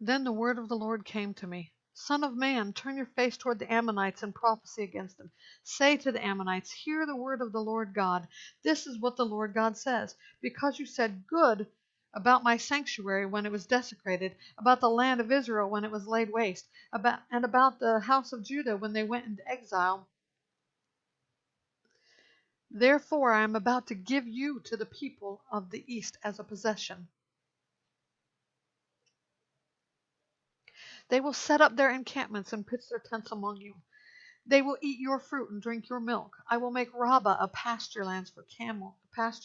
Then the word of the Lord came to me. Son of man, turn your face toward the Ammonites and prophesy against them. Say to the Ammonites, hear the word of the Lord God. This is what the Lord God says. Because you said good about my sanctuary when it was desecrated, about the land of Israel when it was laid waste, about the house of Judah when they went into exile, therefore I am about to give you to the people of the east as a possession. They will set up their encampments and pitch their tents among you. They will eat your fruit and drink your milk. I will make Rabbah a pasture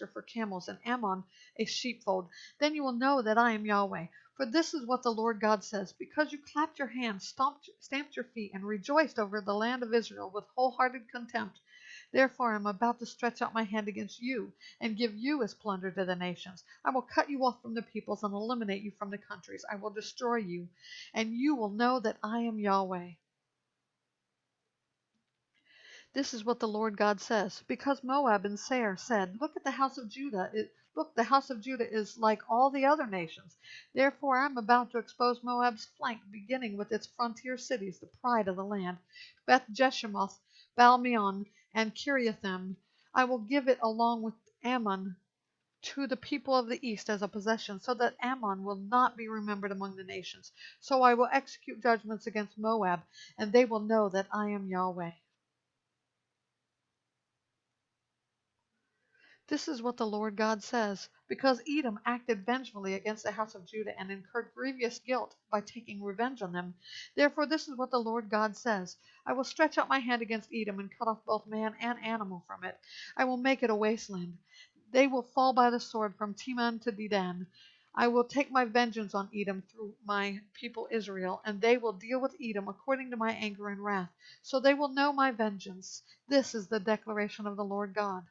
for camels, and Ammon a sheepfold. Then you will know that I am Yahweh. For this is what the Lord God says: because you clapped your hands, stamped your feet, and rejoiced over the land of Israel with wholehearted contempt, therefore I am about to stretch out my hand against you and give you as plunder to the nations. I will cut you off from the peoples and eliminate you from the countries. I will destroy you, and you will know that I am Yahweh. This is what the Lord God says. Because Moab and Seir said, look at the house of Judah. Look, the house of Judah is like all the other nations. Therefore I am about to expose Moab's flank, beginning with its frontier cities, the pride of the land, Beth Jeshimoth, Balmeon, and Kiriathaim. I will give it along with Ammon to the people of the east as a possession, so that Ammon will not be remembered among the nations. So I will execute judgments against Moab, and they will know that I am Yahweh. This is what the Lord God says: because Edom acted vengefully against the house of Judah and incurred grievous guilt by taking revenge on them, therefore this is what the Lord God says: I will stretch out my hand against Edom and cut off both man and animal from it. I will make it a wasteland. They will fall by the sword from Teman to Dedan. I will take my vengeance on Edom through my people Israel, and they will deal with Edom according to my anger and wrath. So they will know my vengeance. This is the declaration of the Lord God.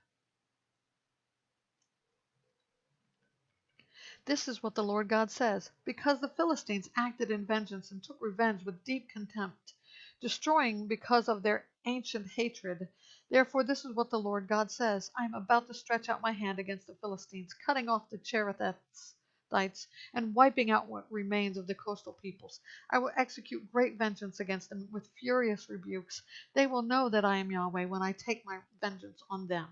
This is what the Lord God says: because the Philistines acted in vengeance and took revenge with deep contempt, destroying because of their ancient hatred. Therefore this is what the Lord God says: I am about to stretch out my hand against the Philistines, cutting off the Cherethites and wiping out what remains of the coastal peoples. I will execute great vengeance against them with furious rebukes. They will know that I am Yahweh when I take my vengeance on them.